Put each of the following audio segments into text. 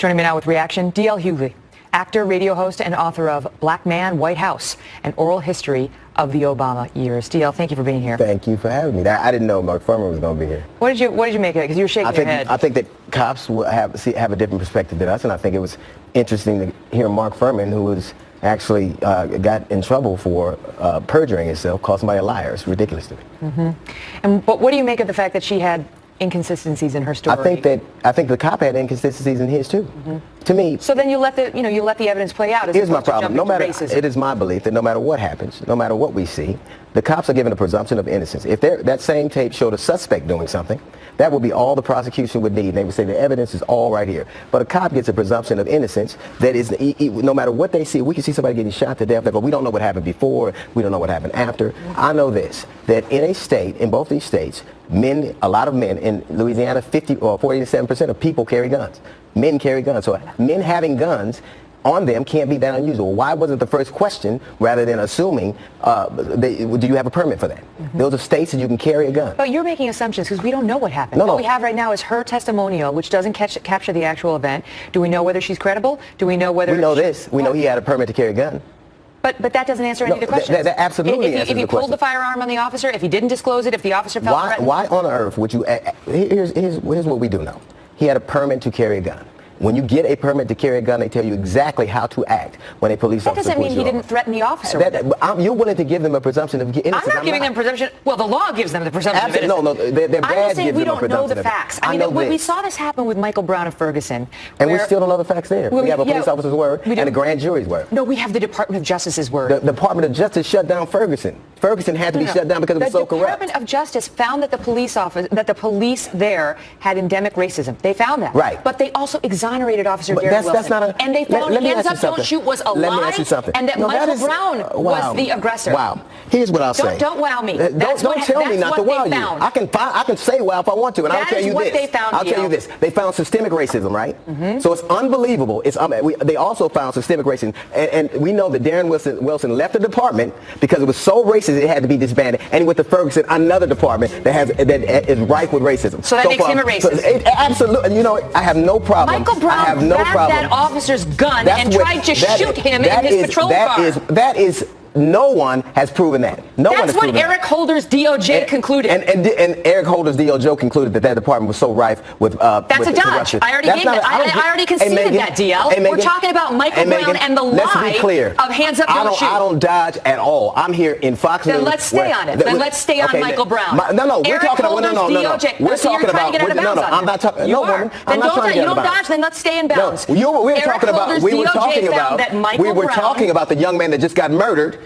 Joining me now with reaction, D.L. Hughley, actor, radio host, and author of Black Man, White House, an oral history of the Obama years. D.L., thank you for being here. Thank you for having me. I didn't know Mark Furman was going to be here. What did you make of it? Because you were shaking your head. I think that cops will have a different perspective than us, and I think it was interesting to hear Mark Furman, who was actually got in trouble for perjuring himself, called somebody a liar. It's ridiculous to me. But what do you make of the fact that she had inconsistencies in her story? I think the cop had inconsistencies in his too. To me. So then you let the evidence play out. Here's my problem. It is my belief that no matter what happens, no matter what we see, the cops are given a presumption of innocence. If that same tape showed a suspect doing something, that would be all the prosecution would need. They would say the evidence is all right here. But a cop gets a presumption of innocence that is, no matter what they see, we can see somebody getting shot to death. They go, we don't know what happened before, we don't know what happened after. I know this, that in a state, in both these states, a lot of men in Louisiana, 47% of people carry guns. Men carry guns. So men having guns on them can't be that unusual. Why wasn't the first question, rather than assuming, do you have a permit for that? Those are states that you can carry a gun. But you're making assumptions because we don't know what happened. What we have right now is her testimonial, which doesn't capture the actual event. Do we know whether she's credible? Do we know whether... We know this. We know he had a permit to carry a gun. But that doesn't answer any of the questions. That absolutely answers the question. If he pulled the firearm on the officer, if he didn't disclose it, if the officer felt threatened... Why on earth would you... Here's what we do know. He had a permit to carry a gun. When you get a permit to carry a gun, they tell you exactly how to act when a police officer... That doesn't mean he didn't threaten the officer. You're willing to give them a presumption of innocence. I'm not giving them presumption. Well, the law gives them the presumption of innocence. No, they're bad. I'm we don't know the facts. I mean, we saw this happen with Michael Brown of Ferguson. And we still don't know the facts there. We have a police officer's word and a grand jury's word. No, we have the Department of Justice's word. The Department of Justice shut down Ferguson. Ferguson had to be shut down because it was so corrupt. The Department of Justice found that the police there had endemic racism. They found that. Right. But they also exonerated Officer Darren Wilson. That's not and they found hands up, don't shoot was a lie, and that Michael Brown was the aggressor. Wow. Here's what I'll say. Don't wow me. Don't tell me not to wow you. I can say wow if I want to, and I'll tell you this. I'll tell you this. They found systemic racism, right? So it's unbelievable. They also found systemic racism, and we know that Darren Wilson left the department because it was so racist it had to be disbanded, and he went to Ferguson, another department that is rife with racism. So that makes him a racist. Absolutely. You know, I have no problem. Michael Brown grabbed that officer's gun and tried to shoot him in his patrol car. That is no one has proven that. That's what Eric Holder's DOJ concluded. And Eric Holder's DOJ concluded that department was so rife with That's a dodge. I already conceded that, DL. We're talking about Michael Brown and the lie of hands up, don't shoot. I don't dodge at all. I'm here in Fox News. Then let's stay on it. Then let's stay on Michael Brown. We're talking about We're talking about I'm not talking. No, woman. I'm not trying to get out of bounds. You don't dodge. Then let's stay in bounds. We were talking about the young man that just got murdered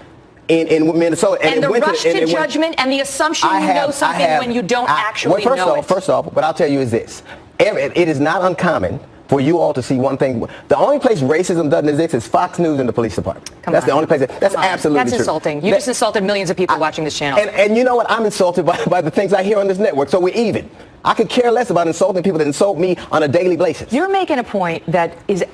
in Minnesota, and the rush to judgment and the assumption you know something when you don't actually know it. First off, what I'll tell you is this: it is not uncommon for you all to see one thing. The only place racism doesn't exist is Fox News and the police department. That's the only place. That's absolutely true. That's insulting. You just insulted millions of people watching this channel. And you know what? I'm insulted by the things I hear on this network. So we're even. I could care less about insulting people that insult me on a daily basis. You're making a point that is,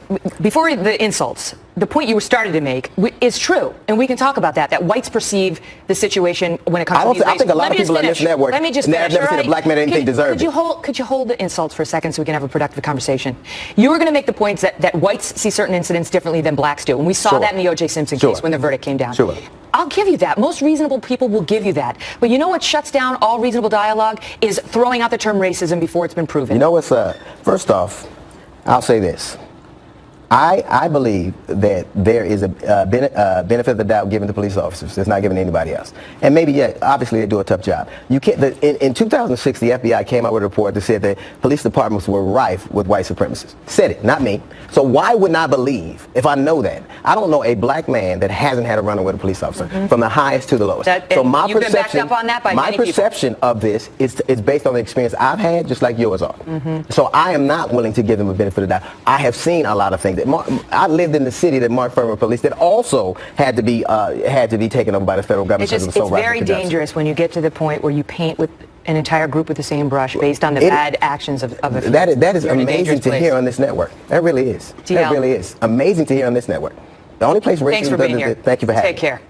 before the insults, the point you were starting to make is true, and we can talk about that whites perceive the situation when it comes to these I think a lot of people on this network have never seen a black man anything deserving. Could you hold the insults for a second so we can have a productive conversation? You were going to make the points that whites see certain incidents differently than blacks do, and we saw that in the O.J. Simpson case when the verdict came down. I'll give you that. Most reasonable people will give you that. But you know what shuts down all reasonable dialogue is throwing out the term racism before it's been proven. You know what's, first off, I'll say this. I believe that there is a benefit of the doubt given to police officers that's not given to anybody else. And maybe, obviously they do a tough job. You can't. In 2006, the FBI came out with a report that said that police departments were rife with white supremacists. Said it, not me. So why wouldn't I believe if I know that? I don't know a black man that hasn't had a run-in with a police officer from the highest to the lowest. So my perception, been backed up on that by my perception of this is based on the experience I've had, just like yours are. So I am not willing to give them a benefit of the doubt. I have seen a lot of things. I lived in the city that Mark Furman policed that also had to be taken over by the federal government. It's very dangerous when you get to the point where you paint with an entire group with the same brush based on the bad actions of a that is amazing to hear on this network. That really is. That really is amazing to hear on this network. The only place racism doesn't. Thank you for having me. Take care.